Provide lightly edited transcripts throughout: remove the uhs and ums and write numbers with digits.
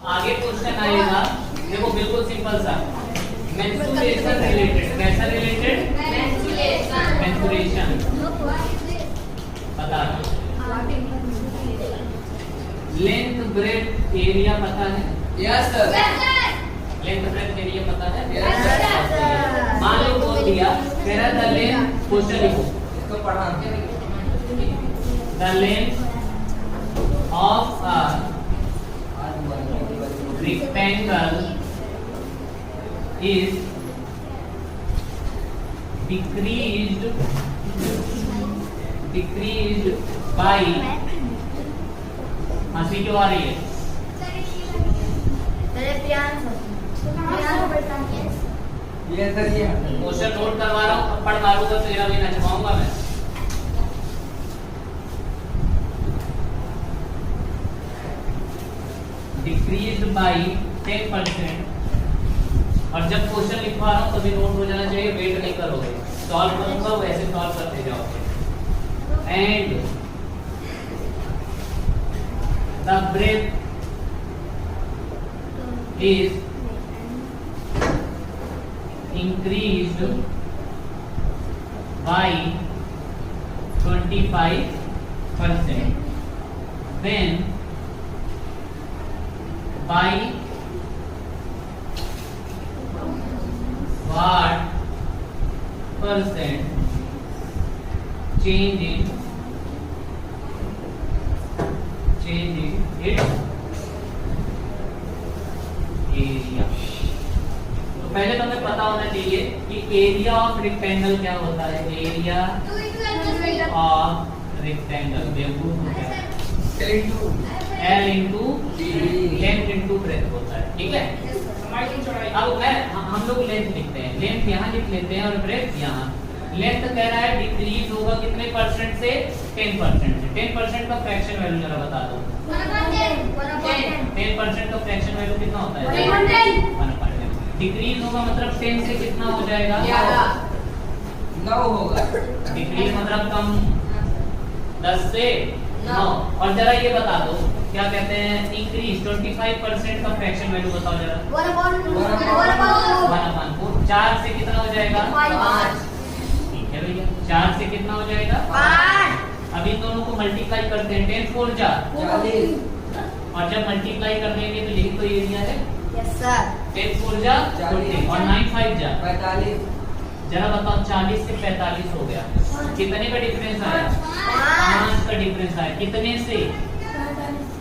आगे क्वेश्चन आएगा, देखो बिल्कुल सिंपल सा, मेंस्ट्रुएशन रिलेटेड, कैसा रिलेटेड? मेंस्ट्रुएशन पता है, लेंथ ब्रेथ एरिया पता है? Yes sir. Length breadth area पता है? Yes sir. मान लो बोल दिया, कह रहा था लेंथ, क्वेश्चन लिखो, इसको पढ़ा the length of a rectangle is decreased by, हंसी क्यों आ रही है? ये सर ये क्वेश्चन नोट करवा रहा हूँ, थप्पड़ मारूंगा तो तेरा भी नचवाऊंगा मैं। डिक्रीज बाई 10%, और जब क्वेश्चन लिखवा रहा हूँ तभी नोट हो जाना चाहिए, वेट नहीं करोगे, सॉल्व करूंगा वैसे सॉल्व करते जाओगे। And the breadth is increased by 25%, then by what percent change in its area। तो पहले तो हमें पता होना चाहिए कि एरिया ऑफ रेक्टेंगल क्या होता है। Area of rectangle L into length into breadth होता है, ठीक है। अब हम लोग लेंथ लिखते हैं, लेंथ यहाँ लिख लेते हैं और ब्रेथ यहाँ। लेंथ कह रहा है डिक्रीज होगा कितने परसेंट से? 10% से। 10% का फ्रैक्शन वैल्यू जरा बता दो। 10% का फ्रैक्शन वैल्यू कितना होता है? 1/10। डिक्रीज होगा मतलब 10 से कितना हो जाएगा? 9 होगा। डिक्रीज मतलब कम, 10 से 9। और जरा ये बता दो क्या कहते हैं, इंक्रीज 25% का फ्रैक्शन वैल्यू बताओ जरा। 1/4। 4 से कितना हो जाएगा? 5। ठीक है भैया, 4 से कितना हो जाएगा? 5। अब इन दोनों को मल्टीप्लाई करते हैं, 10 4 जा 40। और जब मल्टीप्लाई कर देंगे तो यही तो एरिया है। Yes sir. 10 4 जा 40 और 9 5 जा 45। जरा बताओ 40 से 45 हो गया, कितने का डिफरेंस आया? 5 का डिफरेंस आया। कितने से?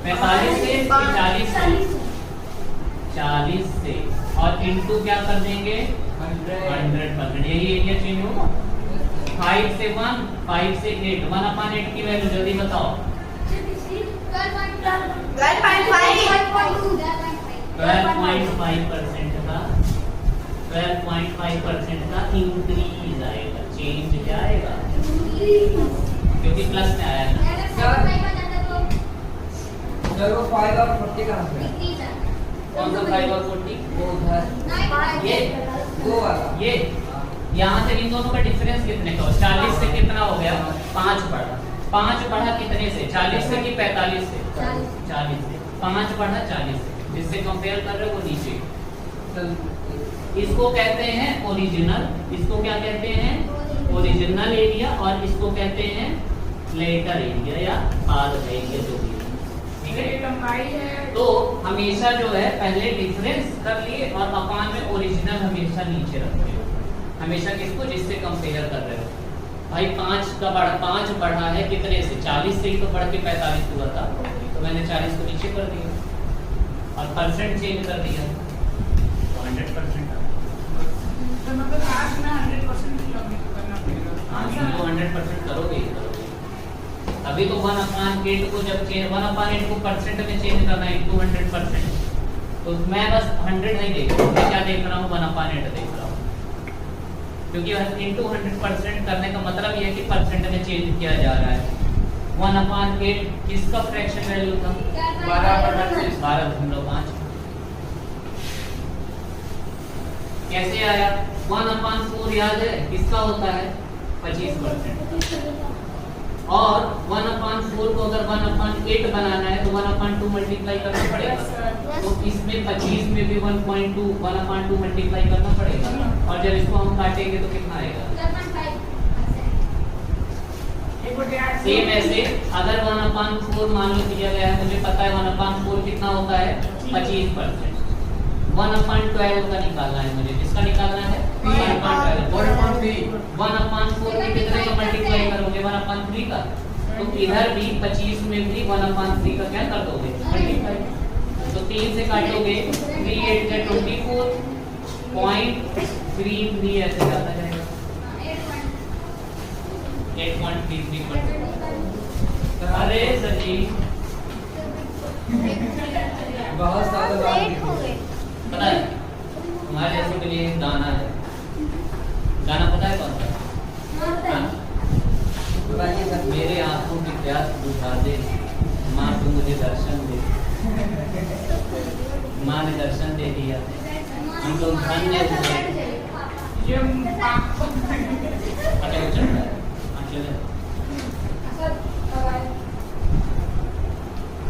45 से 40 से 40 से, और इनटू क्या कर देंगे? 100%। यही एरिया चेंज होगा। 5 से 1, 5 से 8, 1/8 की वैल्यू जल्दी बताओ। 12.5% का इंक्रीज आएगा। चेंज क्या आएगा? क्योंकि प्लस में आया ना। सर वो 5 और 40 का आंसर है। कौन सा 5 और 40? वो उधर ये दो वाला। ये यहाँ से इन दोनों का डिफरेंस कितने का? 40 से कितना हो गया? 5 बढ़ा। 5 बढ़ा कितने से? 40 से कि 45 से? 40 से। 5 बढ़ा 40 से। जिससे कंपेयर कर रहे हो वो नीचे। इसको कहते हैं ओरिजिनल। इसको क्या कहते हैं? Original area. और इसको कहते हैं लेटर एरिया या पाथ एरिया, जो भी। ठीक है, तो हमेशा जो है पहले डिफरेंस कर लिए और अपान में ओरिजिनल हमेशा नीचे रखते हो। हमेशा किसको? जिससे कंपेयर कर रहे हो। भाई 5 बढ़ा है कितने से? 40 से ही तो बढ़ के 45 हुआ था, तो मैंने 40 को नीचे कर दिया और परसेंट चेंज कर दिया, तो 100%। मतलब आज में 100% करना पड़ेगा। हाँ, तो 100% करोगे ही करोगे। अभी तो 1/8 को जब 1/8 को परसेंट में चेंज करना है 200%, तो मैं बस 100 नहीं देख रहा हूँ, मैं क्या देख रहा हूँ? 1/8 देख रहा हूँ। क्योंकि 100% करने का मतलब ये है कि परसेंट में चेंज किया जा रहा है। 1/8 किसका फ्रैक्शन वैल्यू था? 12/5। कैसे आया? 1/4 याद है किसका होता है? 25%। और 1/4 को अगर 1/8 बनाना है तो 1/2 मल्टीप्लाई करना पड़ेगा। तो इसमें 25 में भी 1/2 मल्टीप्लाई करना पड़ेगा। और जब इसको हम काटेंगे तो कितना आएगा? सेम ऐसे अगर 1/4 मान लो दिया गया है, मुझे पता है 1/4 कितना होता है 25%। 1/12 का निकालना है मुझे। किसका निकालना है? 1/12। 1/4 के कितने का मल्टीप्लाई करोगे? 1/3 का। तो इधर भी 25 में भी 1/3 का क्या कर दोगे? मल्टीप्लाई। तो 3 से काटोगे 3 8 जा 24 0.33 ऐसे जाता जाएगा। 8.33। अरे सर जी बहुत सारे बात पता है हमारे जैसे के लिए एक गाना है। गाना पता है कौन सा? मेरे आंखों की प्यास बुझा दे माँ, तू मुझे दर्शन दे। माँ ने दर्शन दे दिया, हम लोग धन्य हुए। अच्छा वो चल रहा है। चले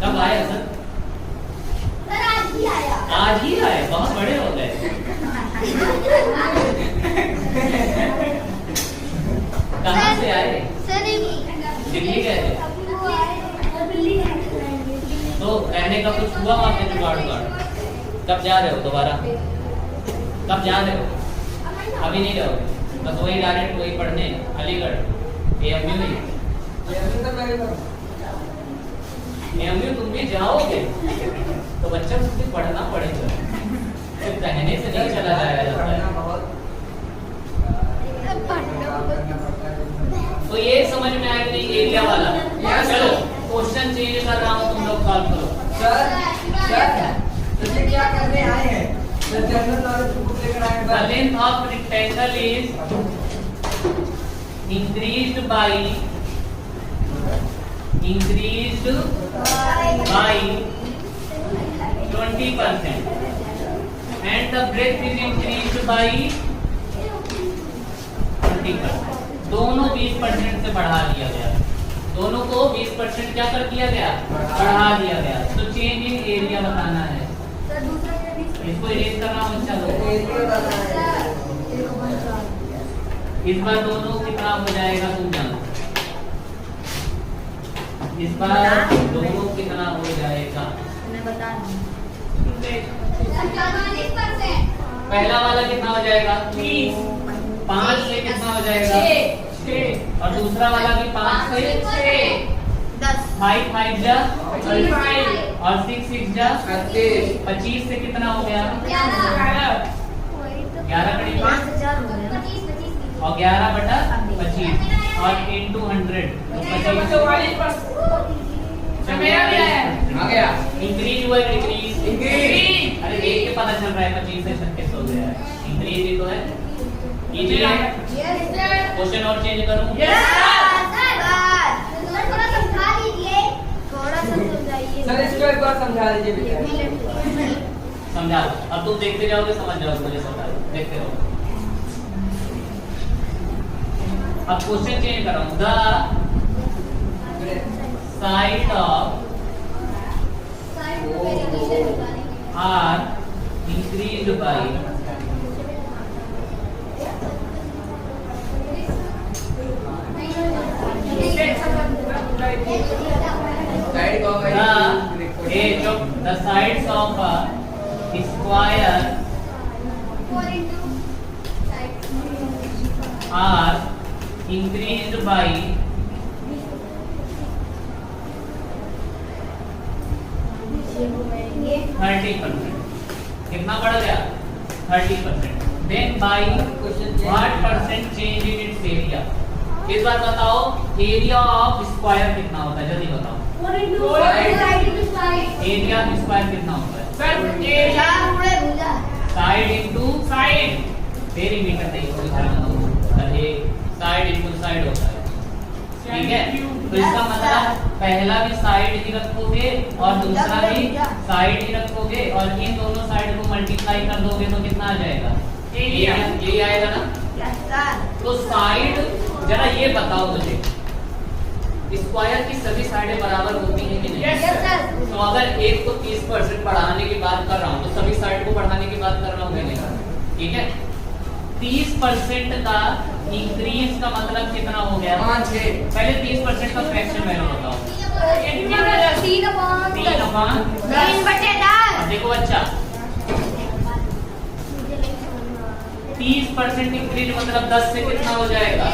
कब आया सर? आज ही आए। बहुत बड़े हो गए। कहाँ से आए? दिल्ली गए थे। तो रहने का कुछ हुआ वहाँ पे जुगाड़? कब जा रहे हो दोबारा? कब जा रहे हो? अभी नहीं रहोगे? बस वही डायरेक्ट वही पढ़ने अलीगढ़ AMU नहीं? AMU तुम भी जाओगे तो बच्चा कुछ पढ़ना पड़ेगा। सिर्फ कहने से नहीं चला जाता है। तो ये समझ में आया नहीं एरिया वाला? चलो क्वेश्चन चेंज कर रहा हूँ, तुम लोग सॉल्व करो। सर क्या करने आए हैं? जनरल नॉलेज बुक लेकर आए हैं। The length of rectangle is increased by 20% and the breadth is increased by 20%। दोनों 20% से बढ़ा दिया गया। दोनों को 20% क्या कर दिया गया? बढ़ा दिया गया। तो चेंज इन एरिया बताना है। इसको इरेज करना मत चलो। इस बार दोनों कितना हो जाएगा तुम जानो? इस बार दोनों कितना हो जाएगा? पहला वाला कितना हो जाएगा? 5 से कितना हो जाएगा? 6। और दूसरा वाला भी 5 से 10। 5 5 जा और 6 6 जा 25 से कितना हो गया? 11 करीब और 11/25 और into 100 आ गया। इंक्रीज हुआ डिक्रीज? इंक्रीज। अरे देख के पता चल रहा है 25 से 26 हो गया है। इंक्रीज ही तो है। क्वेश्चन और चेंज करूं? सर इसको एक बार समझा दीजिए बेटा। समझा। अब तुम देखते जाओगे समझ जाओगे। मुझे समझा देखते रहो। अब क्वेश्चन चेंज कर रहा हूं। The side of are increased by the sides of a square are increased by 30%। कितना बढ़ गया? 30%। Then by what percent change in its area? इस बार बताओ एरिया ऑफ स्क्वायर कितना होता है? जल्दी बताओ। एरिया ऑफ स्क्वायर कितना होता है? Side into side. पेरीमीटर नहीं, साइड इंटू साइड होता है। ठीक है। तो इसका मतलब पहला भी साइड ही रखोगे और दूसरा भी साइड ही रखोगे और इन दोनों साइड को मल्टीप्लाई कर दोगे तो कितना आ जाएगा? ये आएगा ना। तो साइड जरा ये बताओ मुझे, स्क्वायर की सभी साइडें बराबर होती हैं कि नहीं? Yes, sir. तो अगर एक को 30% बढ़ाने की बात कर रहा हूँ तो सभी साइड को बढ़ाने की बात कर रहा हूँ नहीं? ठीक है, 30% का इंक्रीज का मतलब कितना हो गया? 5 6 पहले 30% का फ्रैक्शन वैल्यू बताओ। 3/10 अब देखो अच्छा, 30% इंक्रीज मतलब 10 से कितना हो जाएगा?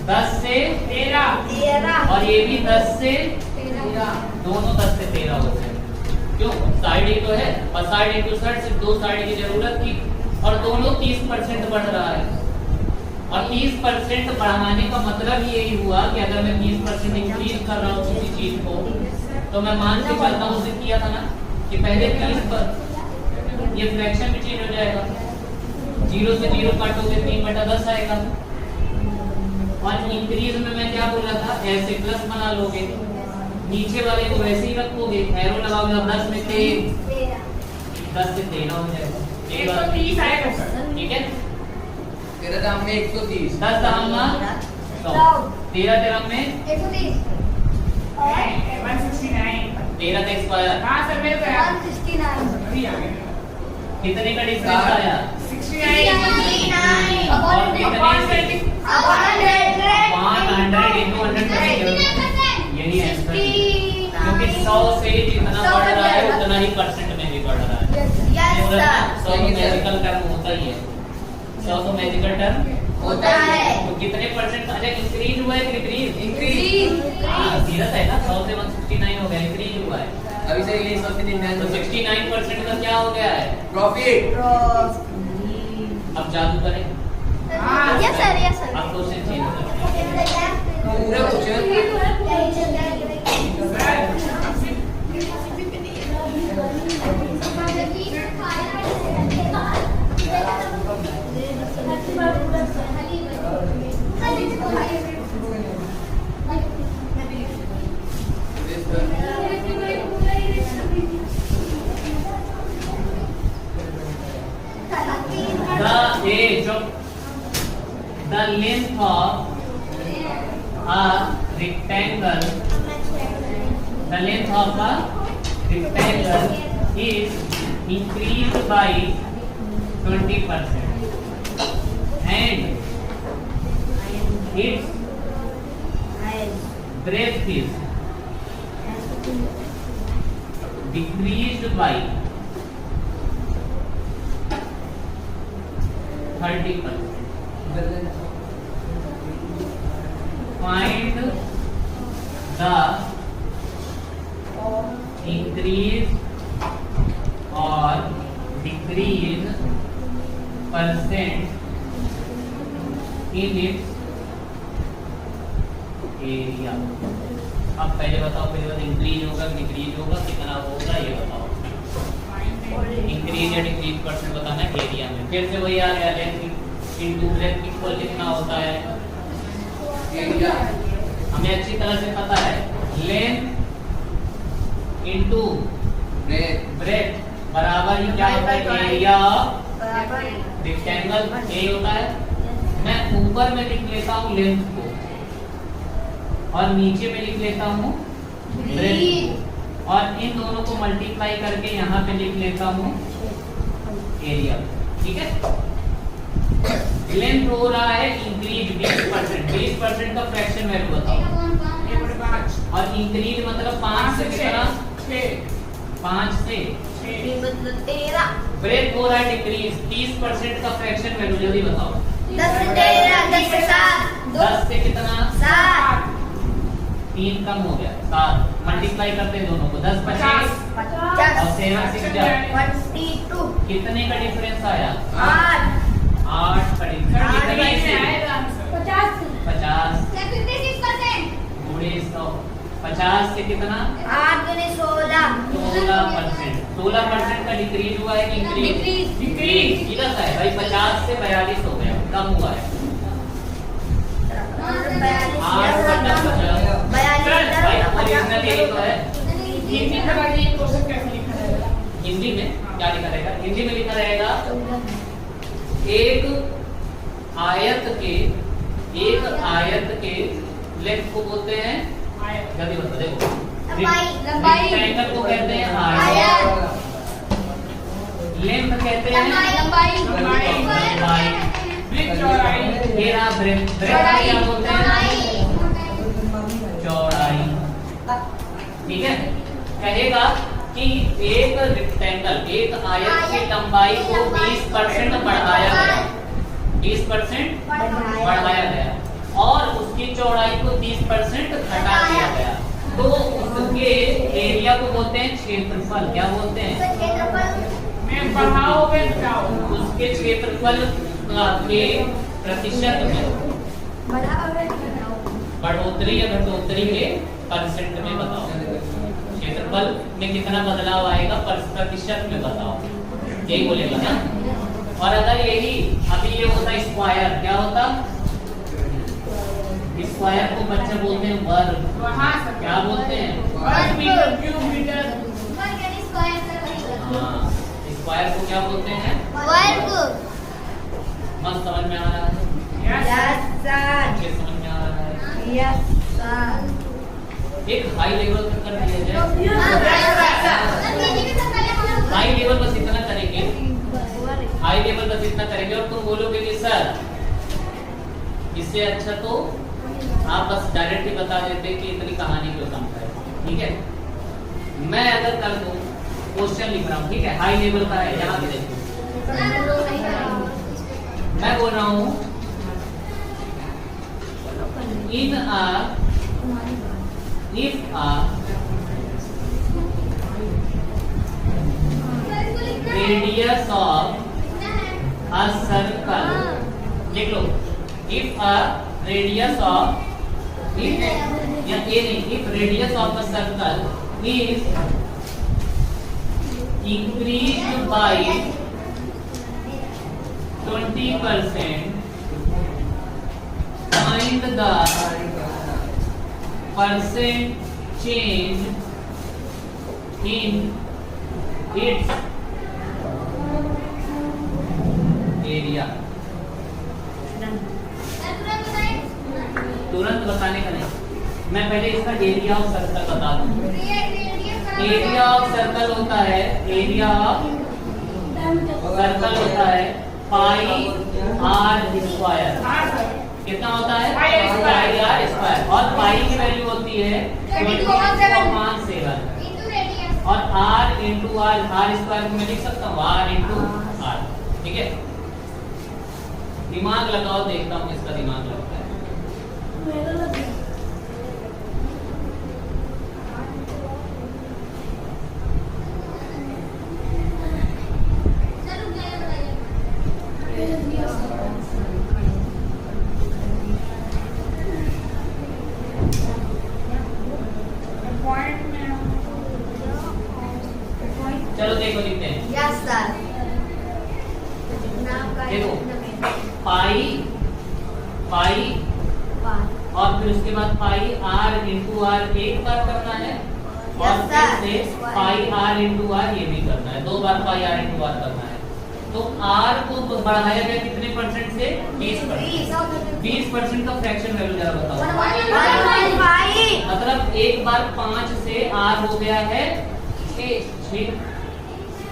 10 से 13 और ये भी 10 से 13, दोनों 10 से 13 हो जाएगा। क्यों? साइड ही तो है और साइड इंटू साइड सिर्फ 2 साइड की जरूरत थी और दोनों 30% बढ़ रहा है। और 30% बढ़ाने का मतलब यही हुआ कि अगर मैं 30% इंक्रीज कर रहा हूँ किसी चीज को तो मैं मान के चलता हूँ, उसे किया था ना कि पहले 30 पर ये फ्रैक्शन भी चेंज हो जाएगा, 0 से 0 काटोगे 3/10 आएगा। और इंक्रीज में मैं क्या बोला था, ऐसे प्लस बना लोगे, नीचे वाले को वैसे ही रखोगे, एरो लगाओगे, 10 में 10 से 13 हो जाएगा, 130 आएगा सर। ठीक है। 13 दाम में 130, 10 दाम में 100, 13 13 में 130 169। 13 का स्क्वायर, हाँ सर मेरे को याद 169 अभी आ गया। कितने का डिफरेंस आया? 69 और कितने से? 500 into 100 यही आंसर है। क्योंकि 100 से जितना बढ़ रहा है उतना ही परसेंट में भी बढ़ रहा है। 100 तो मैजिकल टर्म होता ही है, 100 तो मैजिकल टर्म होता है। तो कितने परसेंट? अच्छा इंक्रीज हुआ है कि डिक्रीज? इंक्रीज। हाँ सीधा है ना, 100 से 169 हो गया, इंक्रीज हुआ है। अभी से ये 199 तो 69% का क्या हो गया है? प्रॉफिट। अब जादू करें, यस सर अब क्वेश्चन चेंज करें। पूरा question The length of a rectangle, the length of a rectangle is increased by 20% and its breadth is decreased by 30%. Find the increase or decrease percent in its area. अब पहले बताओ, increase होगा decrease होगा, कितना होगा ये बताओ। Increase या डिक्रीज परसेंट बताना है एरिया में। फिर से वही आ गया, लेंथ इनटू ब्रेथ इक्वल कितना होता है एरिया। हमें अच्छी तरह से पता है, लेंथ इनटू ब्रेथ बराबर ही क्या होता है एरिया रेक्टेंगल, यही होता है। मैं ऊपर में लिख लेता हूँ लेंथ को और नीचे में लिख लेता हूँ ब्रेथ, और इन दोनों को मल्टीप्लाई करके यहाँ पे लिख लेता हूँ एरिया। ठीक है, लेंथ हो रहा है इंक्रीज 20% का फ्रैक्शन वैल्यू बताओ। और इंक्रीज मतलब 5 से कितना? 5 से 13 ब्रेक हो रहा है डिक्रीज 30% का फ्रैक्शन वैल्यू, जल्दी बताओ। 10 से 13 10 से 7 10 से कितना? 7 3 कम हो गया, 7 मल्टीप्लाई करते हैं दोनों को, 10 50 और 7 6 22 कितने का डिफरेंस आया? 8 8 का डिफरेंस। कितने से? 50 50 56% गुणे 100, 50 से कितना? 8 गुने 16 16% का डिक्रीज हुआ है कि इंक्रीज? डिक्रीज सीधा सा है भाई, 50 से 42 हो गया, कम हुआ है। 8 का 10 भाई ओरिजिनल यही तो है। हिंदी में क्या लिखा रहेगा? हिंदी में लिखा रहेगा एक आयत के लेंथ को बोलते हैं आयत। जल्दी बता देखो लंबाई रेक्टेंगल को कहते हैं आयत, आयत लेंथ कहते हैं लंबाई लंबाई, वृत्त चौड़ाई। घेरा ब्रेथ क्या बोलते हैं चौड़ाई। ठीक है, कहेगा कि एक रेक्टेंगल एक आयत की लंबाई को 20% बढ़ाया गया, 20% बढ़ाया गया और उसकी चौड़ाई को 30% घटा दिया गया, तो उसके एरिया को बोलते हैं क्षेत्रफल। क्या बोलते हैं? मैं बढ़ाओ वे घटाओ। उसके क्षेत्रफल के प्रतिशत में बढ़ोतरी या घटोतरी के परसेंट में बताओ। क्षेत्रफल में कितना बदलाव आएगा प्रतिशत में बताओ, यही बोलेगा ना। और अगर यही अभी ये होता स्क्वायर, क्या होता स्क्वायर को बच्चे बोलते हैं वर्ग। वहाँ से क्या बोलते हैं? वर्ग मीटर, क्यूब मीटर। हाँ, स्क्वायर को क्या बोलते हैं? मस्त समझ में आ रहा है? अच्छे समझ में आ रहा है? एक हाई लेवल तक कर दिया जाए। हाई लेवल बस इतना करेंगे, हाई लेवल बस इतना करेंगे और तुम बोलोगे कि सर इससे अच्छा तो आप बस डायरेक्ट ही बता देते कि इतनी कहानी क्यों समझाए। ठीक है, मैं अगर कर दूं क्वेश्चन लिख रहा हूँ, ठीक है, हाई लेवल का है, यहाँ पे देखो मैं बोल रहा हूँ इन if a radius of a circle, लिख लो, if a radius of if radius of a circle is increased by 20%, find the percent change in its area। तुरंत बताने का नहीं, मैं पहले इसका एरिया ऑफ सर्कल बता दूं। एरिया ऑफ सर्कल होता है, एरिया ऑफ सर्कल होता है पाई आर स्क्वायर। कितना होता है? Pi R square. और पाई की वैल्यू होती है 20.7 और R into R, R square को मैं लिख सकता हूँ आर इंटू आर। ठीक है, दिमाग लगाओ, देखता हूँ किसका दिमाग लगता है। चलो देखो लिखते हैं। देखो पाई पाई और फिर उसके बाद पाई आर इंटू आर एक बार करना है और फिर से पाई आर इंटू आर ये भी करना है, दो बार पाई आर इंटू आर करना है। तो आर को बढ़ाया गया कितने परसेंट से? 20%। 20% का फ्रैक्शन वैल्यू जरा बताओ। मतलब एक बार 5 से आर हो गया है 6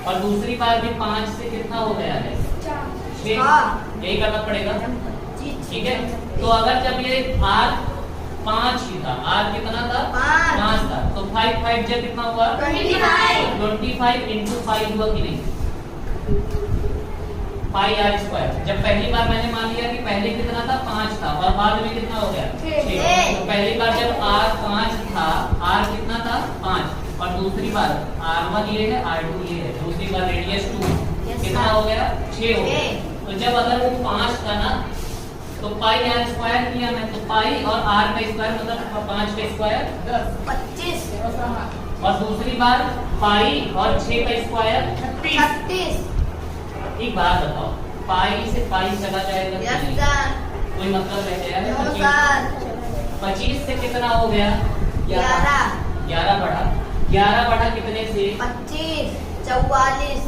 और दूसरी बार भी 5 से कितना हो गया है 6। यही करना पड़ेगा। ठीक है, तो अगर जब ये आर 5 ही था, आर कितना था? 5 था, तो 5 5 जब कितना हुआ? 25 इंटू 5 हुआ कि नहीं? पाई आर स्क्वायर। जब पहली बार मैंने मान लिया कि पहले कितना था? 5 था और बाद में कितना हो गया? 6। तो पहली बार जब आर 5 था, आर कितना था? 5 और दूसरी बार R1 ये है, R2 ये है, दूसरी बार रेडियस 2 कितना हो गया? 6 हो गया। तो जब अगर वो 5 था ना तो पाई आर स्क्वायर किया मैं, तो पाई और आर का स्क्वायर मतलब 5 का स्क्वायर 25 और दूसरी बार पाई और 6 का स्क्वायर 36। एक बात बताओ, पाई से पाई चला जाएगा कि यस नहीं? सर। कोई मतलब रह गया? No 25 sir. 25 से कितना हो गया? 11 11 बढ़ा, 11 बढ़ा कितने से? 25 44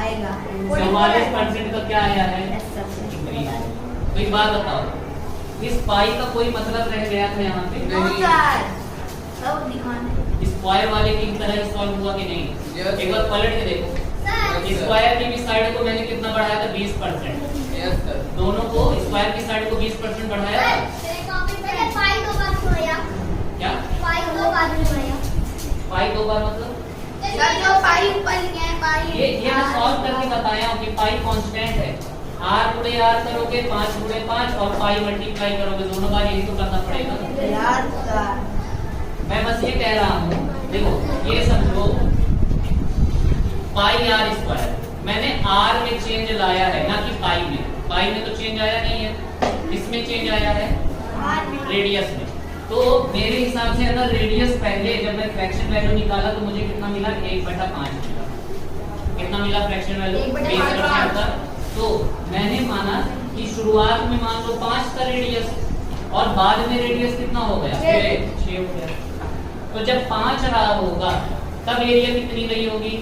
आएगा। 44% का क्या आया है? Yes sir. इंक्रीज। तो एक बात बताओ, इस पाई का कोई मतलब रह गया था यहाँ पे? नो सर, सब दिखाने। स्क्वायर वाले की तरह सॉल्व हुआ कि नहीं? Yes. एक बार पलट के देखो। सर, स्क्वायर की भी साइड को मैंने कितना बढ़ाया था? 20%। Yes sir. दोनों को स्क्वायर की साइड को 20% बढ़ाया था। पहले पाई दो बार बनाया। क्या? पाई दो बार बनाया। पाई दो बार मतलब? सर जो पाई ऊपर लिखे हैं पाई। ये मैं सॉल्व करके बताया हूँ कि पाई कांस्टेंट है। r गुणे r करोगे 5 गुणे 5 और पाई मल्टीप्लाई करोगे, दोनों बार यही तो करना पड़ेगा। यार सर, मैं बस ये कह रहा हूँ, देखो ये समझो पाई आर स्क्वायर मैंने r में चेंज लाया है ना कि पाई में। पाई में तो चेंज आया नहीं है, इसमें चेंज आया है रेडियस में। तो मेरे हिसाब से अगर रेडियस पहले जब मैं फ्रैक्शन वैल्यू निकाला तो मुझे कितना मिला? 1/5 मिला। कितना मिला फ्रैक्शन वैल्यू? 1/5। तो मैंने माना कि शुरुआत में मान लो 5 का रेडियस और बाद में रेडियस कितना हो गया? 6 हो गया। तो जब 5 रहा होगा तब एरिया कितनी रही होगी?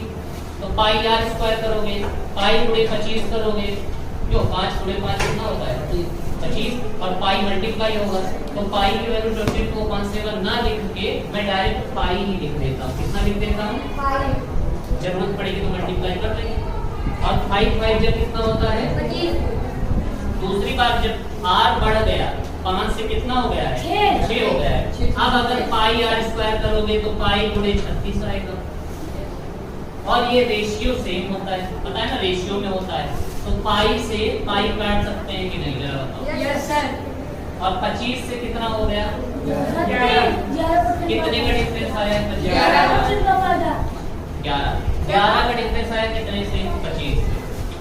तो पाई आर स्क्वायर करोगे, पाई गुणे 25 करोगे, क्यों 5 गुणे 5 कितना होता है? 25 और पाई मल्टीप्लाई होगा तो पाई की वैल्यू 22.57 ना लिख के मैं डायरेक्ट पाई ही लिख देता हूँ। कितना लिख देता हूँ? जरूरत पड़ेगी तो मल्टीप्लाई कर लेंगे। और 5 जब कितना होता है? 25। दूसरी बात जब r बढ़ गया 5 से कितना हो गया है? 6 हो गया है। अब अगर पाई आर स्क्वायर करोगे तो पाई गुणे 36 आएगा। और ये रेशियो सेम होता है, पता है ना, रेशियो में होता है। तो पाई से पाई काट सकते हैं कि नहीं? जरा बताओ। Yes sir. और 25 से कितना हो गया? 11। कितने का डिफरेंस आया? 11 का डिफरेंस आया कितने से? 25।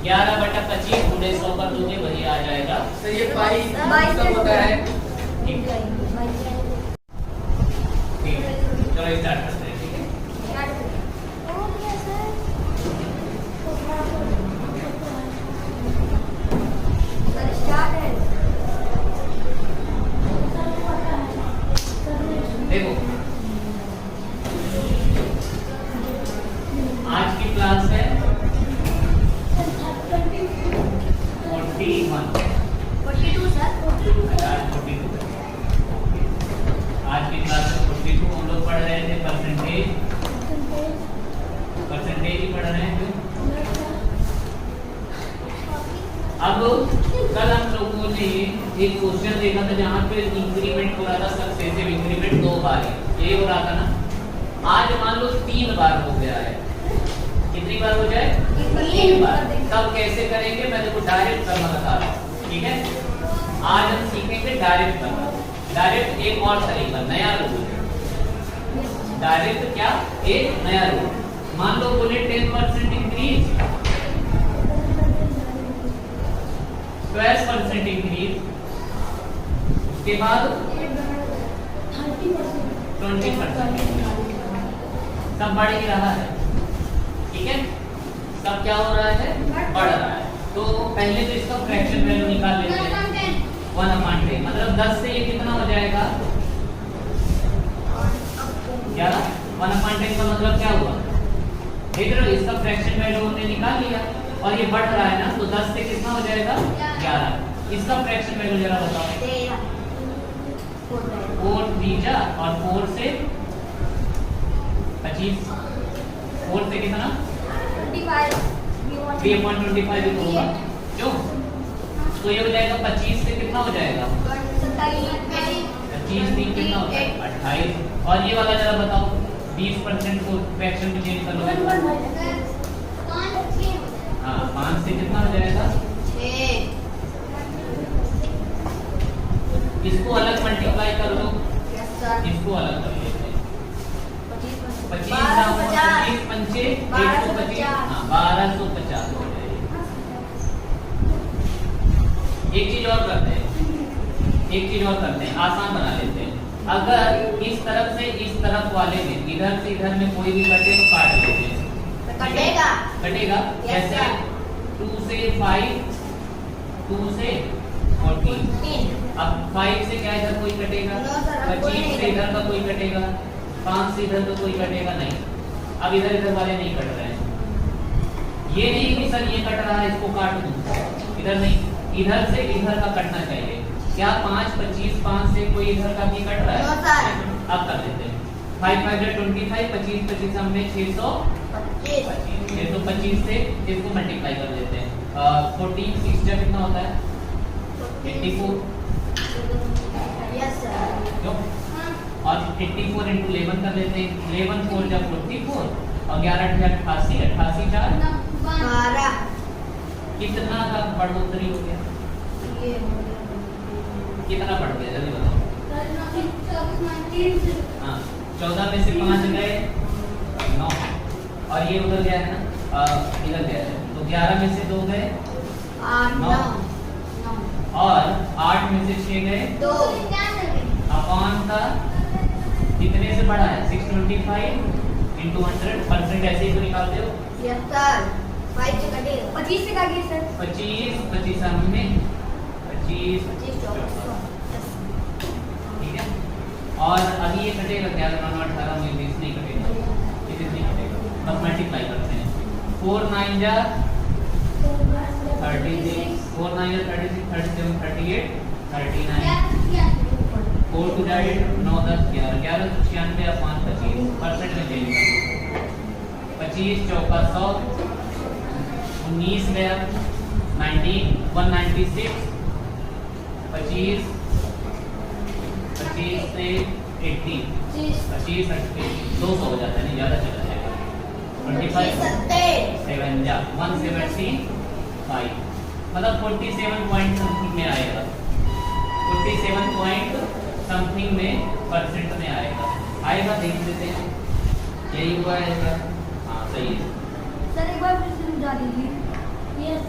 11/25 गुणे 100 कर दोगे वही आ जाएगा। सर ये पाई कब होता है? ठीक है, चलो स्टार्ट करते हैं। ठीक है, देखो आज की क्लास है 41। 42 सर। 42। आज की क्लास में 42 हम लोग पढ़ रहे थे परसेंटेज ही पढ़ रहे हैं। अब कल हम लोगों ने एक क्वेश्चन देखा था जहाँ पे इंक्रीमेंट हो रहा था, सक्सेसिव इंक्रीमेंट 2 बार ये हो रहा था ना। आज मान लो 3 बार हो गया है। कितनी बार हो जाए? 3 बार। तब कैसे करेंगे मैं देखो डायरेक्ट करना बता रहा हूँ। ठीक है, आज हम सीखेंगे डायरेक्ट करना। डायरेक्ट एक और तरीका, नया रूल। डायरेक्ट क्या? एक नया रूल। मान लो बोले 10% इंक्रीज, 12% इंक्रीज, उसके बाद 20% सब बढ़ ही रहा है। ठीक है, सब क्या हो रहा है? बढ़ रहा है। तो पहले तो इसका फ्रैक्शन वैल्यू निकाल लेते हैं। 1/10 मतलब 10 से ये कितना हो जाएगा? 11। 1/10 का मतलब क्या हुआ? देख रहे हो, इसका फ्रैक्शन वैल्यू हमने निकाल लिया और ये बढ़ रहा है ना, तो 10 से कितना हो जाएगा? 11। इसका फ्रैक्शन वैल्यू जरा बताओ। 4 3 और 4 से 25। 4 से कितना? 3.25 तो होगा क्यों? तो ये हो जाएगा 25 से कितना हो जाएगा? 25 3 कितना होता है? 28। और ये वाला जरा बताओ, 20% को फ्रैक्शन में चेंज कर लो। हाँ, 5 से कितना हो जाएगा? 6। इसको अलग मल्टीप्लाई कर लो, यस सर। इसको अलग कर लेते हैं। 25 पंचे 125। हाँ, 1250 हो जाएगा। एक चीज और करते हैं, आसान बना लेते हैं। अगर इस तरफ से इस तरफ वाले में इधर से इधर में कोई भी कटे तो काट लेते हैं। कटेगा कैसे? 2 से 5, 2 से 14। अब 5 से क्या इधर कोई कटेगा? 25 से इधर का कोई कटेगा, 5 से इधर का कोई कटेगा नहीं। अब इधर वाले नहीं कट रहे हैं। ये नहीं कि सर ये कट रहा है इसको काट दूं, इधर नहीं, इधर से इधर का कटना चाहिए। क्या 5 25 5 से कोई इधर का भी कट रहा है? No sir. अब कर लेते हैं। 5 5 25 25 25 हमने 625 625 से इसको मल्टीप्लाई कर लेते हैं। 14 6 जा कितना होता है? 84 यस सर। क्यों? और 84 into 11 कर लेते हैं। 11 4 जा 44 और 11 8 88 88 4 12 कितना का बढ़ोतरी हो गया? ये कितना बढ़ गया जल्दी बताओ। हाँ 14 में से 5 गए 9 और ये उधर गया है ना, इधर गया है तो 11 में से 2 गए 9 और 8 में से 6 गए 2 अपॉन का कितने से बढ़ा है? 625 into 100% ऐसे ही तो निकालते हो। Yes sir. 5 से कटेगा 25 से काटिए सर। 25 25 हमने 25 ठीक है। और अभी ये कटेगा क्या? 18 में 20 नहीं कटेगा, इसे नहीं कटेगा। बस मल्टीप्लाई करते हैं। 4 9 जा 36 4 9 जा 36 37 38 39 4 2 डिवाइडेड 9 10 11 11 96 अपॉन 25 परसेंट में देंगे। 25 चौका 100 19 गया 19 196 25 25 से 80 25 200 हो जाता है, नहीं ज़्यादा चला जाएगा। 25 7 जा 175 मतलब 47 पॉइंट समथिंग में आएगा। 47 पॉइंट समथिंग में परसेंट में आएगा देख लेते हैं। यही हुआ है। हाँ सही है सर। एक बार फिर से समझा दीजिए। यस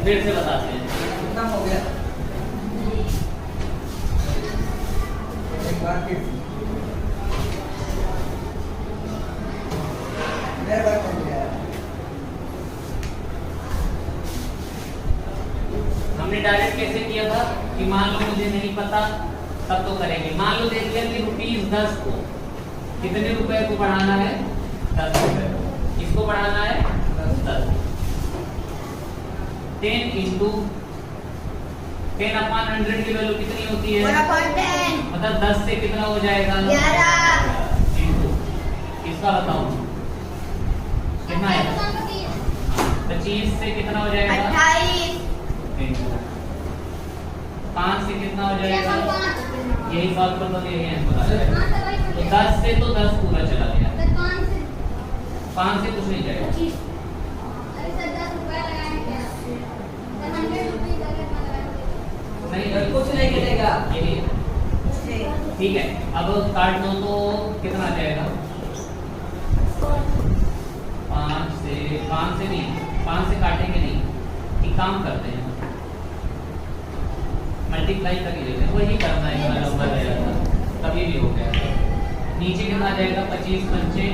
फिर से बताते हैं। कितना हो गया? एक बार फिर मेरे बार हो गया। हमने डायरेक्ट कैसे किया था कि मान लो मुझे नहीं पता तब तो करेंगे। मान लो देख लिया कि ₹10 को कितने रुपए को बढ़ाना है? 10 रुपए। किसको बढ़ाना है? 10। 10 into 10 upon 100 की वैल्यू कितनी होती है? 1/10 मतलब 10 से कितना हो जाएगा? 11 into इसका बताओ कितना है? 25 से कितना हो जाएगा? 28 into 5 से कितना हो जाएगा? यही सॉल्व कर दो, यही आंसर आ जाएगा। तो 10 से तो 10 पूरा चला गया, 5 से कुछ नहीं जाएगा। नहीं कुछ नहीं कटेगा। यही ठीक है। अब काट दो तो कितना आ जाएगा? 5 से नहीं, 5 से काटेंगे नहीं। एक काम करते हैं मल्टीप्लाई कर ही लेते हैं, वही करना है वाला ऊपर आ जाएगा तभी भी हो गया। नीचे कितना आ जाएगा? 25 पंचे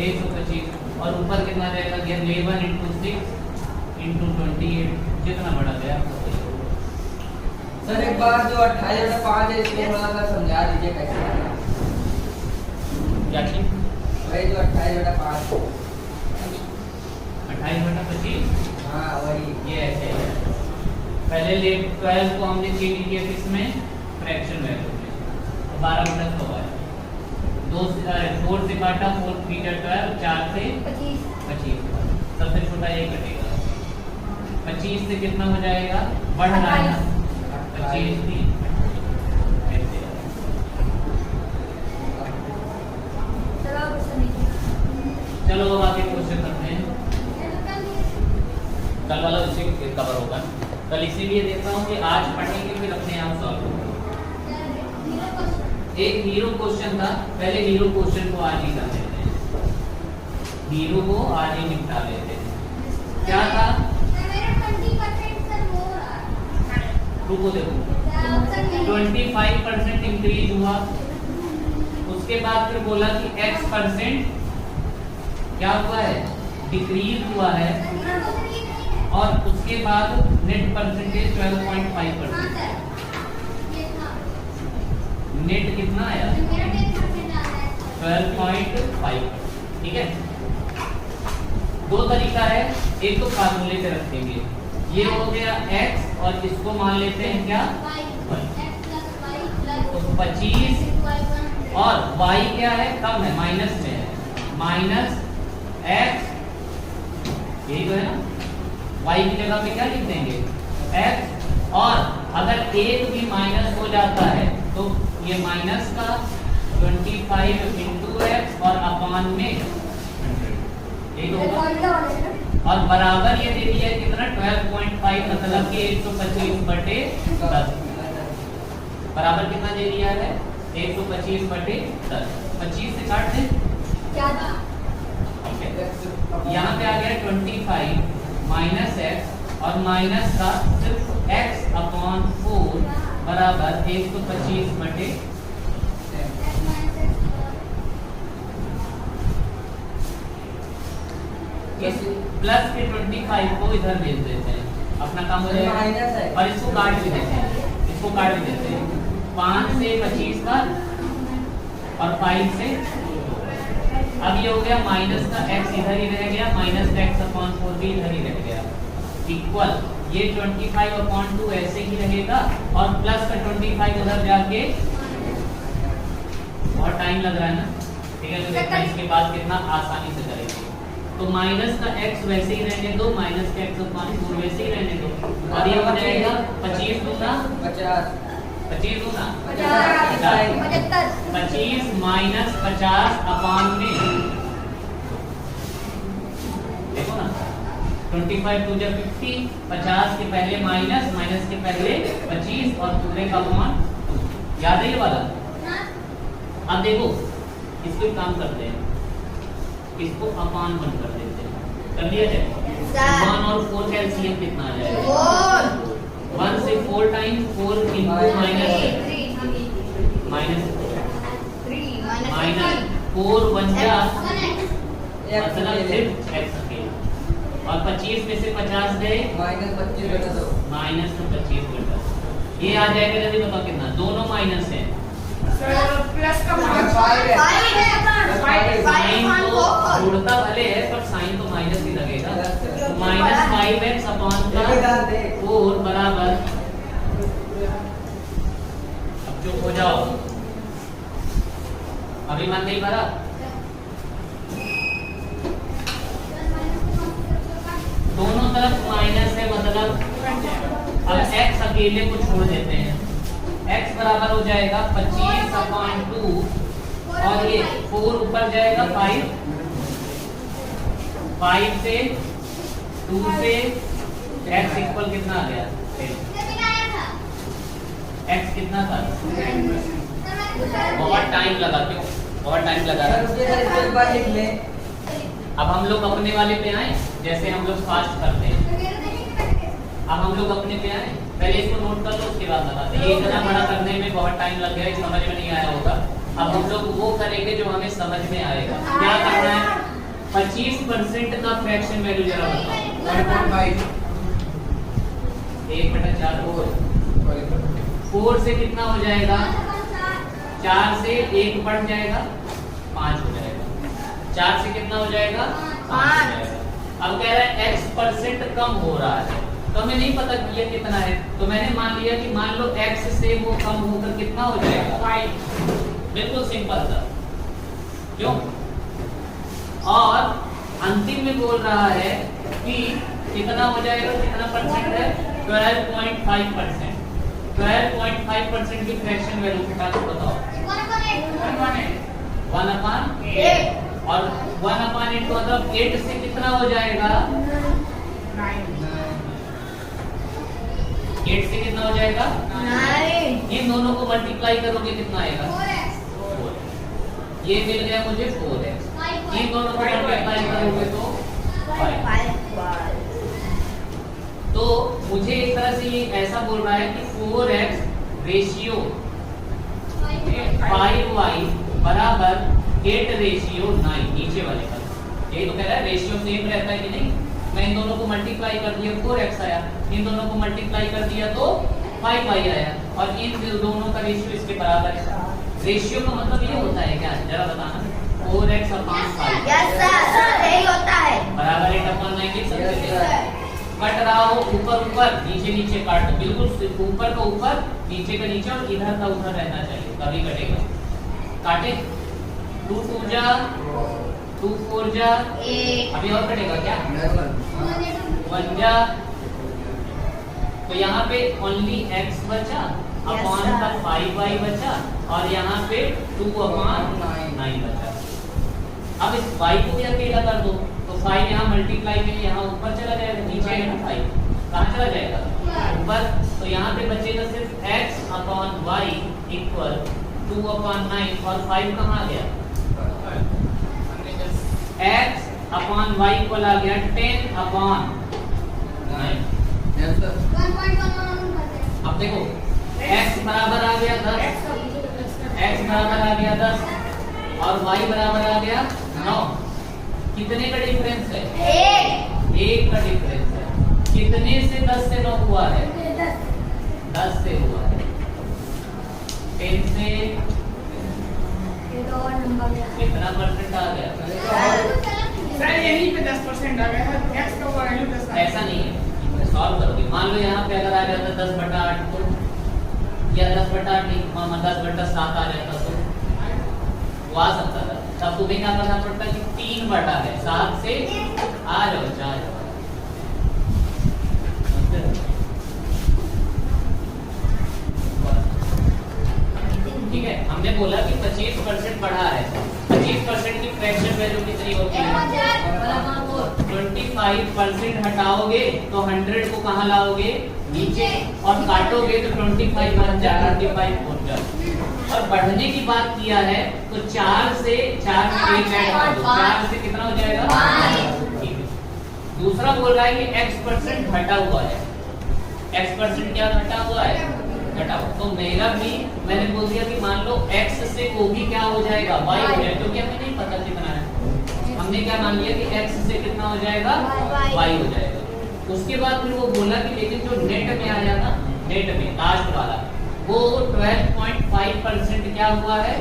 125 और ऊपर कितना आ जाएगा? 11 into 6 into 28 जितना बड़ा गया। सर एक बार जो 28/5 है इसको थोड़ा सा समझा दीजिए कैसे करना। क्या चीज? वही जो 28/5 28/25। हाँ वही। ये ऐसे है। पहले ले 12 को हमने चेंज किया किसमें? फ्रैक्शन वैल्यू में, तो 12/100 है। 4 से काटा 4 3 12, 4 से 25 सबसे छोटा ये कटेगा। 25 से कितना हो जाएगा? बढ़ रहा है 25 भी ऐसे। चलो अब आगे क्वेश्चन करते हैं। कल वाला उसी कवर होगा। कल इसीलिए देता हूँ कि आज पढ़ेंगे फिर अपने आप सॉल्व होगा। एक हीरो क्वेश्चन था, पहले हीरो क्वेश्चन को आज ही कर लेते हैं। हीरो को आज ही निपटा लेते हैं। क्या था? रुको देखो 25% इंक्रीज हुआ, उसके बाद फिर बोला कि x% क्या हुआ है? डिक्रीज हुआ है, और उसके बाद नेट परसेंटेज 12.5%। नेट कितना आया 12.5। ठीक है, दो तरीका है, एक तो फार्मूले पे रखेंगे, ये हो गया x और इसको मान लेते हैं क्या तो 25 और y क्या है कम है माइनस में है माइनस x, यही तो है ना, y की जगह पे क्या लिख देंगे x, और अगर एक भी माइनस हो जाता है तो ये माइनस का 25 इंटू एक्स और अपॉन में 100, यही तो होगा, और बराबर ये दे दिया है कितना 12.5 मतलब कि 125/10 बराबर कितना दे दिया है 125/10। 25 से काट दें यहाँ पे आ गया 25 माइनस एक्स और माइनस का सिर्फ x अपॉन 4 बराबर 125/10। इस प्लस के 25 को इधर भेज देते हैं, अपना काम हो जाएगा, और इसको काट भी देते हैं, इसको काट भी देते हैं 5 से 25 का और 5 से, अब ये हो गया माइनस का x इधर ही रह गया माइनस का x अपॉन 4 भी इधर ही रह गया इक्वल ये 25/2 ऐसे ही रहेगा और प्लस का 25 उधर जाके, बहुत टाइम लग रहा है ना, ठीक है, तो देखना इसके बाद कितना आसानी से करेंगे। तो माइनस का x वैसे ही रहने दो, माइनस का x अपॉन 4 वैसे ही रहने दो, और ये हो जाएगा 25 दूना 50, 25 दूना 25 माइनस 50 अपॉन में, देखो ना 25 टू जब 50, 50 के पहले माइनस, माइनस के पहले 25 और पूरे का अपॉन 2, याद है ये वाला। अब देखो इसको एक काम करते हैं, इसको अपॉन 1 कर देते हैं, कर दिया जाए 1 और 4 का एलसीएम कितना आ जाएगा 1 से 4 टाइम्स 4 इंटू माइनस 4 बन गया मतलब सिर्फ x अकेला, और 25 में से 50 गए -25/2 -25/2, ये आ जाएगा जल्दी बताओ कितना, दोनों माइनस है प्लस का साइन तो जुड़ता भले है पर साइन तो माइनस ही लगेगा, तो -5x अपॉन का 4 बराबर, अब चुप हो जाओ, अभी मन नहीं भरा, दोनों तरफ माइनस है मतलब अब x अकेले को छोड़ देते हैं, x बराबर हो जाएगा 25/2 और ये 4 ऊपर जाएगा 5 से 2 से x इक्वल कितना आ गया x कितना था, बहुत टाइम लगा, क्यों बहुत टाइम लगा। अब हम लोग अपने वाले पे आए, जैसे हम लोग फास्ट करते हैं, अब हम लोग अपने पे आए, पहले इसको नोट कर लो उसके बाद बताते हैं, ये इतना बड़ा करने में बहुत टाइम लग गया, समझ में नहीं आया होगा, अब हम लोग वो करेंगे जो हमें समझ में आएगा। क्या करना है 25% का फ्रैक्शन वैल्यू जरा बताओ 1/4 4 से कितना हो जाएगा 4 से 1 बढ़ जाएगा 5 हो जाएगा, 4 से कितना हो जाएगा 5 हो जाएगा। अब कह रहा है x% कम हो रहा है, तो हमें नहीं पता कि ये कितना है, तो मैंने मान लिया कि मान लो x से वो कम होकर कितना हो जाएगा 5, बिल्कुल सिंपल था, क्यों, और अंतिम में बोल रहा है कि कितना हो जाएगा, कितना परसेंट है 12.5%, 12.5% की फ्रैक्शन वैल्यू के साथ बताओ 1/8 और 1/8 मतलब 8 से कितना हो जाएगा 8 से कितना हो जाएगा 9, इन दोनों को मल्टीप्लाई करोगे कितना आएगा 4, ये मिल गया मुझे 4x, इन दोनों को मल्टीप्लाई करोगे तो 5। तो मुझे एक तरह से ये ऐसा बोल रहा है कि 4x रेशियो 5y बराबर 8 रेशियो 9, नीचे वाले का यही तो कह रहा है, रेशियो सेम रहता है कि नहीं, मैं इन दोनों को मल्टीप्लाई कर दिया 4x आया, इन दोनों को मल्टीप्लाई कर दिया तो 5y आया, और इन दोनों का रेशियो इसके बराबर है। रेशियो का मतलब ये होता है क्या, जरा बताना। 4x अपॉन 5 यस सर, यही होता है। बराबर 8 अपॉन 9 लिख सकते हैं। कट रहा हो ऊपर ऊपर नीचे नीचे काट दो, बिल्कुल ऊपर का ऊपर नीचे का नीचे और इधर का उधर रहना चाहिए, तभी कटेगा। काटे 2 2 जा 2 4 जा, अभी और कटेगा क्या, 1 जा। तो यहाँ पे ओनली x बचा अपॉन का 5y बचा और यहाँ पे 2 अपॉन 9 बचा। अब इस y को भी अकेला कर दो तो 5 यहाँ मल्टीप्लाई में यहाँ ऊपर चला जाएगा, नीचे है ना 5, कहाँ चला जाएगा ऊपर। तो यहाँ पे बचेगा सिर्फ x upon y equal 2 upon 9 और 5 कहाँ आ गया, x अपॉन y इक्वल आ गया 10 अपॉन 9। अब देखो x बराबर आ गया 10, x बराबर आ गया 10 और y बराबर आ गया 9। कितने का डिफरेंस है, 1 का डिफरेंस है। कितने से 10 से 9 हुआ है, 10 से हुआ है। 10 से कितना परसेंट आ गया, सर यहीं पे 10% आ गया है, x का वैल्यू 10 है। ऐसा नहीं है, सॉल्व करोगे। मान लो यहाँ पे अगर आ जाता 10/8 तो या 10/8 नहीं 10/7 आ जाता तो वो आ सकता था। तब तुम्हें क्या करना पड़ता कि 3 बटा है 7 से आ जाओ 4। ठीक है, हमने बोला कि 25% बढ़ा है। 25% की फ्रैक्शन वैल्यू कितनी होती है, 25% हटाओगे तो 100 को कहाँ लाओगे, नीचे, और काटोगे तो 25 बन जाए, 25 पहुंच जाए। और बढ़ने की बात किया है तो 4 से 4 में 1 ऐड कर दो, 4 से कितना हो जाएगा, ठीक है। दूसरा बोल रहा है कि x% घटा हुआ है, x% क्या घटा हुआ है, घटा हुआ। तो मेरा भी मैंने बोल दिया कि मान लो x से को भी क्या हो जाएगा, y हो जाएगा, क्योंकि हमें नहीं पता कितना है। हमने क्या मान लिया कि x से कितना हो जाएगा, y हो जाएगा। उसके बाद फिर वो बोला कि लेकिन जो नेट में आ जाता, नेट में लास्ट वाला वो 12.5% क्या हुआ है,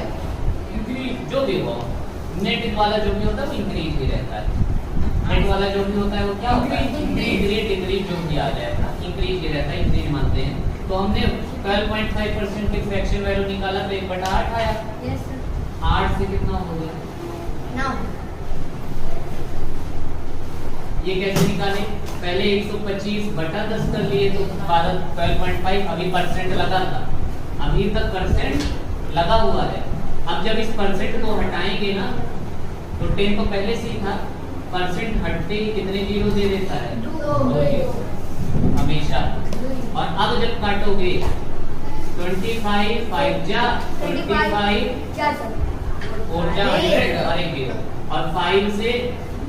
इंक्रीज। जो भी हो नेट वाला जो भी होता है वो इंक्रीज ही रहता है। नेट वाला जो भी होता है वो क्या होता है, इंक्रीज डिक्रीज जो भी आ जाएगा इंक्रीज ही रहता है, इंक्रीज मानते हैं। तो हमने 12.5% की फ्रैक्शन वैल्यू निकाला तो 1/8 आया। 8 से कितना हो गया, ये कैसे निकाले, पहले 125/10 कर लिए तो 12.5, अभी परसेंट लगा था, अभी तक परसेंट लगा हुआ है। अब जब इस परसेंट को हटाएंगे ना तो 10 तो पहले से ही था, परसेंट हटते ही कितने जीरो दे देता है, 2 जीरो हमेशा। और अब जब काटोगे 25 5 जा 25 4 जा 100 और 1 जीरो, और 5 से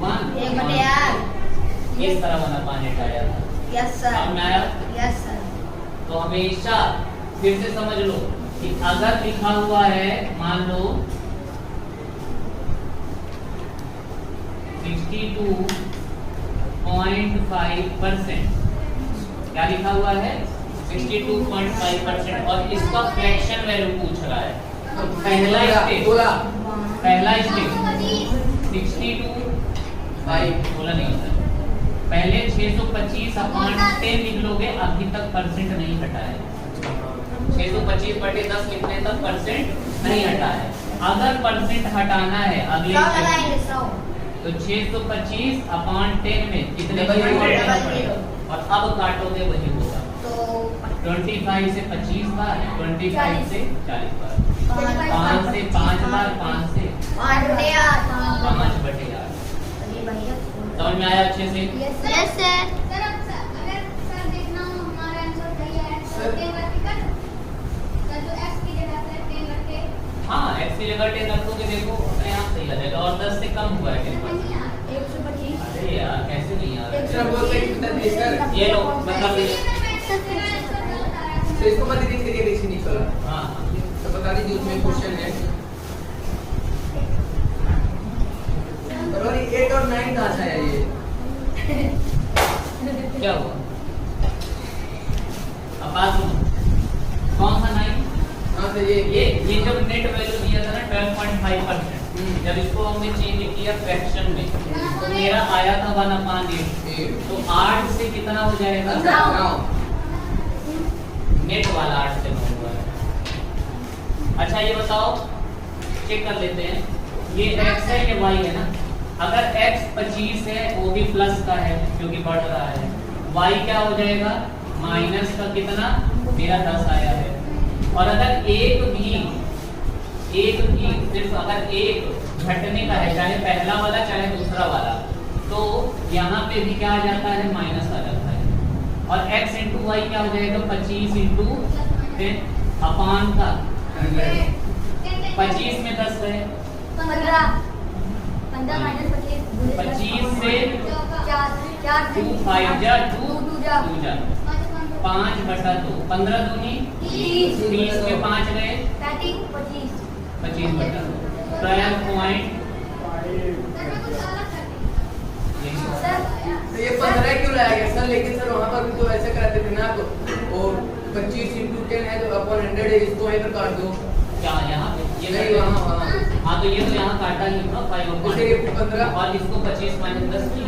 1 इस तरह वाला पानी आया था। यस सर, आया। Yes sir. तो हमेशा फिर से समझ लो कि अगर लिखा हुआ है मान लो 62.5%, क्या लिखा हुआ है 62.5%, और इसका फ्रैक्शन वैल्यू पूछ रहा है। तो पहला स्टेप 62.5 बोला नहीं होता है। पहले 625/10 लिख लोगे, अभी तक परसेंट नहीं हटा है। 625/10 लिखने तक परसेंट नहीं हटा है। अगर परसेंट हटाना है अगले तो 625/10 में कितने और अब काटोगे वही होगा। 25 से 25 बार, 25 से 40 बार, 5 से 5 बार, 5 से 5/8। समझ में आया अच्छे से? Yes sir. हाँ, x की जगह 10 रखोगे, देखो अपने आप सही आ जाएगा। और 10 से कम हुआ है 10%। अरे यार कैसे नहीं आ रहा, ये लो मतलब तो इसको मत दीजिए कि रेसी निकला। हाँ तो बता दीजिए उसमें क्वेश्चन है और 8 और 9 कहाँ से आया ये? क्या हुआ, अब बात सुनो, कौन सा 9? कहाँ से से ये जब नेट वैल्यू दिया था ना 12.5%, जब इसको हमने चेंज किया फ्रैक्शन में तो मेरा आया था 1/8, तो 8 से कितना हो जाएगा? नेट वाला 8 से 9 हुआ है। अच्छा ये बताओ, चेक कर लेते हैं, ये x है ये y है ना, अगर x 25 है वो भी प्लस का है क्योंकि बढ़ रहा है, y क्या हो जाएगा? माइनस का कितना? मेरा 10 आया है। और अगर एक भी सिर्फ अगर एक घटने का है, चाहे पहला वाला चाहे दूसरा वाला, तो यहाँ पे भी क्या आ जाता है? माइनस आ जाता है। और x इंटू वाई क्या हो जाएगा? 25 इंटू अपान का 25 में 10 गए, 15 माइनस 25 से 4 2 5 जा 2 जा 5/2, 15 दूनी 30 में 5 गए 25/2, 12.5। तो ये 15 क्यों लाया गया सर? लेकिन सर वहाँ पर भी तो ऐसे कराते थे ना, तो और 25 इंटू 10 है तो अपॉन 100 है, इसको वहीं पर काट दो। क्या यहाँ पे? ये नहीं वहाँ हाँ, तो ये तो यहाँ काटा ही होगा 15 और इसको 25 माइनस 10 किया,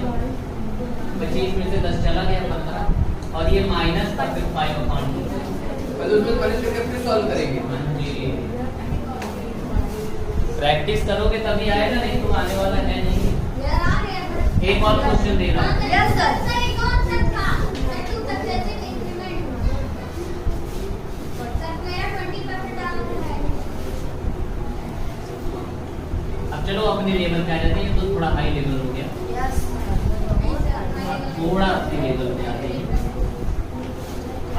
25 में से 10 चला गया 15, और ये माइनस का फिर 5/2। मतलब उसमें माइनस करके फिर सॉल्व करेंगे। प्रैक्टिस करोगे तभी आएगा, नहीं तो आने वाला है नहीं। एक और क्वेश्चन दे रहा हूँ। अब चलो अपने लेवल पे आ जाते हैं, तो थोड़ा हाई लेवल हो गया, थोड़ा अपने लेवल पे आते हैं।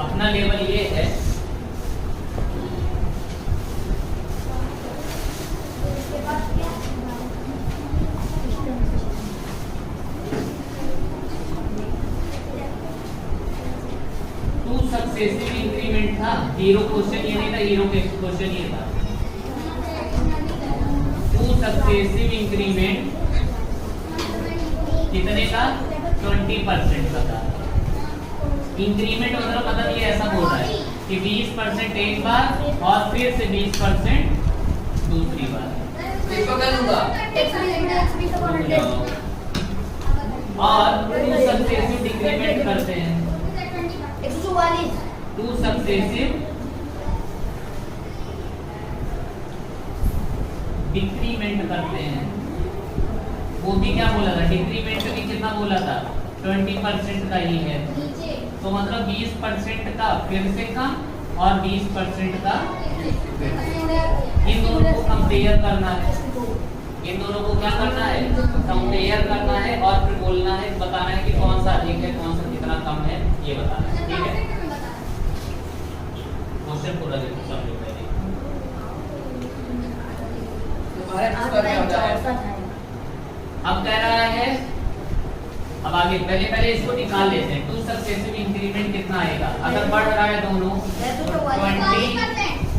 अपना लेवल ये है, सक्सेसिव इंक्रीमेंट था। हीरो क्वेश्चन ये नहीं था, हीरो के क्वेश्चन ये था 2 सक्सेसिव इंक्रीमेंट कितने का? 20% का था। इंक्रीमेंट मतलब ये ऐसा बोल रहा है कि 20% एक बार और फिर से 20% दूसरी बार। और 2 सक्सेसिव डिक्रीमेंट करते हैं, 2 सक्सेसिव डिक्रीमेंट करते हैं। वो भी क्या बोला था? डिक्रीमेंट भी कितना बोला था? 20% का ही है, तो मतलब 20% का फिर से कम और 20% का। इन दोनों को कंपेयर करना है, इन दोनों को क्या करना है? कंपेयर करना है और फिर बोलना है, बताना है कि कौन सा अधिक है कौन सा कितना कम है, ये बताना है। ठीक है, क्वेश्चन पूरा देखो सबसे पहले। अब कह रहा है, अब आगे पहले इसको निकाल लेते हैं। 2 सक्सेसिव इंक्रीमेंट कितना आएगा? अगर बढ़ रहा है दोनों तो 20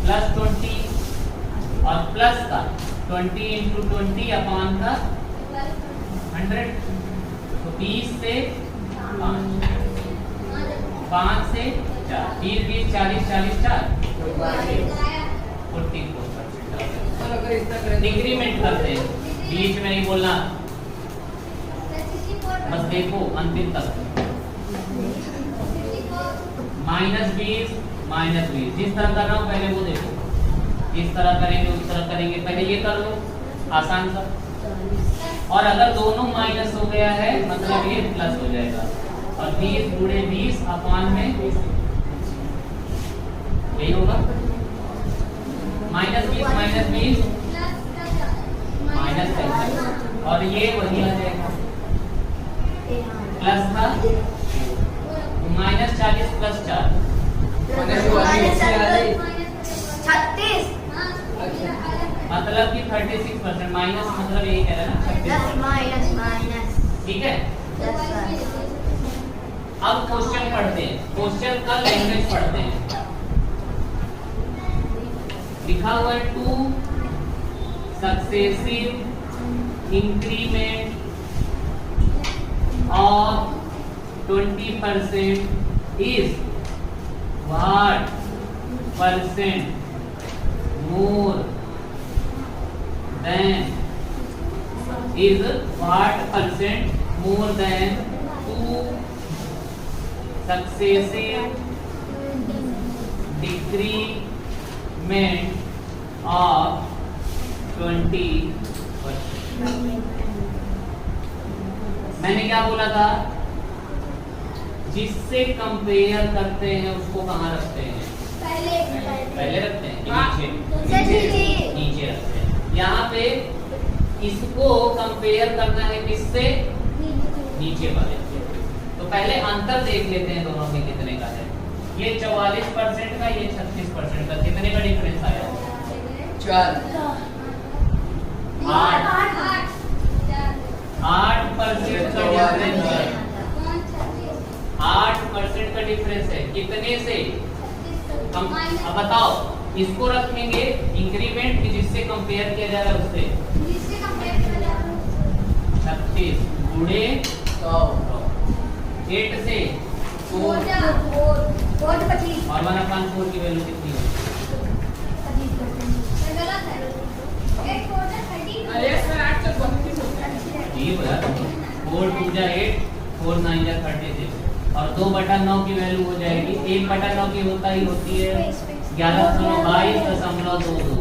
प्लस 20 और प्लस का 20 इंटू 20 अपान का 100, तो 20 से 5 से 4, 20 20 40 40 4 44%। डिक्रीमेंट करते हैं, बीच में नहीं बोलना, बस देखो अंतिम तक। -20 -20, जिस तरह कर रहा हूँ पहले वो देखो, इस तरह करेंगे उस तरह करेंगे, पहले ये कर लो आसान सा। और अगर दोनों माइनस हो गया है मतलब ये प्लस हो जाएगा, और 20 गुणे 20 अपान में यही होगा। -20 -20 माइनस का, और ये वही आ जाएगा प्लस का -40 प्लस 4 मतलब कि 36%। माइनस मतलब यही कह रहा है ना, ठीक है। अब क्वेश्चन पढ़ते हैं, क्वेश्चन का लैंग्वेज पढ़ते हैं। लिखा हुआ है 2 successive increment of 20% is what percent more than is what percent more than 2 successive decrement of 20%। मैंने क्या बोला था, जिससे कंपेयर करते हैं उसको कहाँ रखते हैं? पहले रखते हैं कि नीचे रखते हैं। यहाँ पे इसको कंपेयर करना है किससे? नीचे वाले। तो पहले अंतर देख लेते हैं दोनों में कितने का है। ये 44% का, ये 36% का, कितने का डिफरेंस आया? 4 8% का डिफरेंस है। 8% का डिफरेंस है। कितने से? अब बताओ, इसको रखेंगे इंक्रीमेंट की जिससे कंपेयर किया जा रहा है उससे। 36 गुणे 8 से 4 और 1/4 की वैल्यू कितनी है? अरे सर 8 तो 32 होता है। ये बोला 4 2 जा 8, 4 9 जा 36 और 2/9 की वैल्यू हो जाएगी 1/9 की होती है 11.22.22।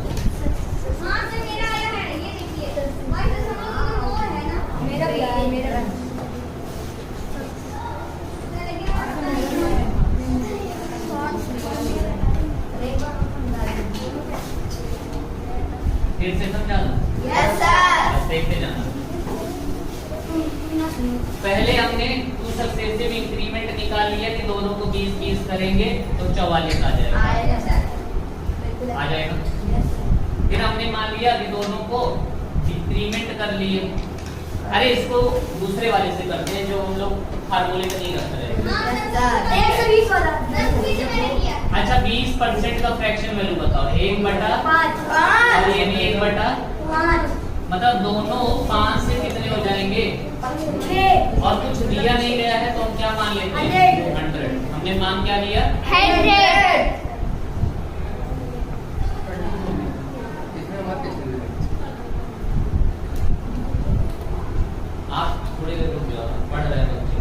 फिर से समझा दो। देखते जाना। पहले हमने 2 सक्सेसिव इंक्रीमेंट निकाल लिया कि दोनों को 20-20 करेंगे तो 44 आ जाएगा। आ जाएगा। फिर हमने मान लिया कि दोनों को डिक्रीमेंट कर लिए। अरे इसको दूसरे वाले से करते हैं जो हम लोग फार्मूले में नहीं रख रहे। अच्छा 20% का फ्रैक्शन वैल्यू बताओ। 1/5 और ये भी 1/5, मतलब दोनों 5 से कितने हो जाएंगे? और कुछ दिया नहीं गया है तो हम क्या मान लेते हैं? 100। हमने मान क्या लिया? 100। आप थोड़ी देर रुक जाओ, पढ़ रहे हैं बच्चे।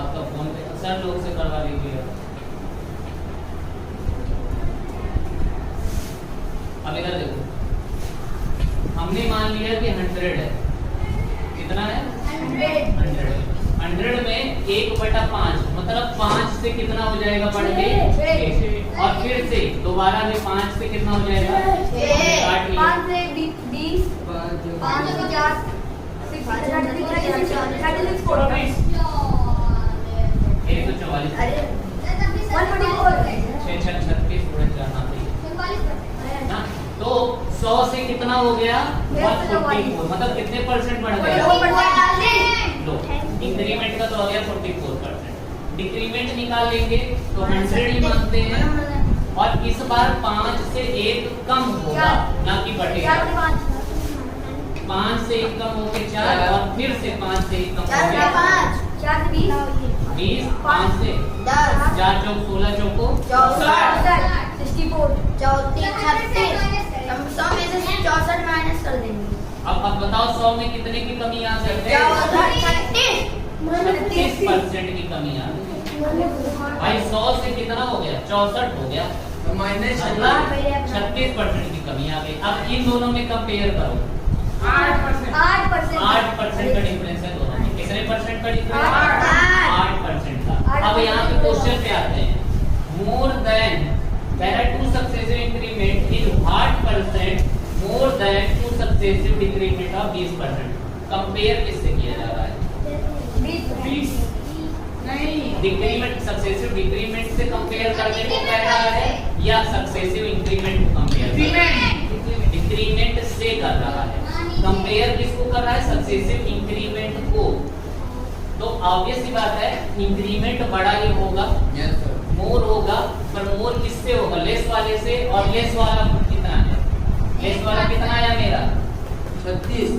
आपका फोन पे सर लोग से करवा लीजिए। अब इधर देखो, हमने मान लिया कि 100 है। कितना है? 100 में 1/5 मतलब 5 से कितना हो जाएगा बढ़ के? 6। और फिर से दोबारा में 5 से कितना हो जाएगा? 5 से 20 5 से 50 144 तो 100 से कितना हो गया? 144 मतलब कितने परसेंट बढ़ गया? लो इंक्रीमेंट का तो हो गया 44%। डिक्रीमेंट निकाल लेंगे तो 100 ही मानते हैं और इस बार 5 से 1 कम होगा ना कि बढ़ेगा। 5 से 1 कम होके 4 और फिर से 5 से 1 कम हो गया 20 5 से 10 4 चौक 16 चौको 64 माइनस कर देंगे। अब बताओ 100 में कितने की कमी आ सकती है? 36% की कमी आ गई भाई। 100 से कितना हो गया? 64 हो गया तो माइनस 36% की कमी आ गई। अब इन दोनों में कंपेयर करो। 8% का डिफरेंस है दोनों में। कितने परसेंट का डिफरेंस? 8% का। अब यहाँ पे क्वेश्चन पे आते हैं। More than there are 2 successive increment in what percent more than 2 successive decrement of 20%। Compare किससे किया जा रहा है? 20 नहीं डिक्रीमेंट सक्सेसिव डिक्रीमेंट से कंपेयर करने को कह रहा है या सक्सेसिव इंक्रीमेंट को कंपेयर? डिक्रीमेंट से कर रहा है। कंपेयर किसको कर रहा है? सक्सेसिव इंक्रीमेंट को। तो ऑब्वियस सी बात है इंक्रीमेंट बड़ा ही होगा, मोर होगा, पर मोर किससे होगा? लेस वाले से। और लेस वाला कितना है? लेस वाला कितना आया मेरा? 36।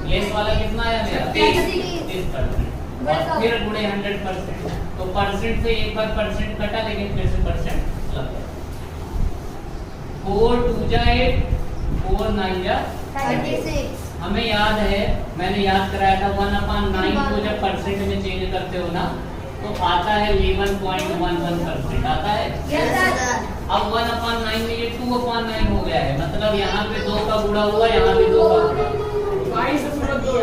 लेस वाला कितना आया मेरा? 30%। और फिर गुणे 100%। तो परसेंट से एक बार परसेंट कटा लेकिन फिर से परसेंट लग गया। 4 2 जा 8, 4 9 जा 36 हमें याद है, मैंने याद कराया था 1/9 को जब परसेंट में चेंज करते हो ना तो आता है 11.11% आता है। यस सर अब 1/9 में ये 2/9 हो गया है, मतलब यहाँ पे 2 का गुणा हुआ, यहाँ भी 2 का गुणा। 22 से पूरा 2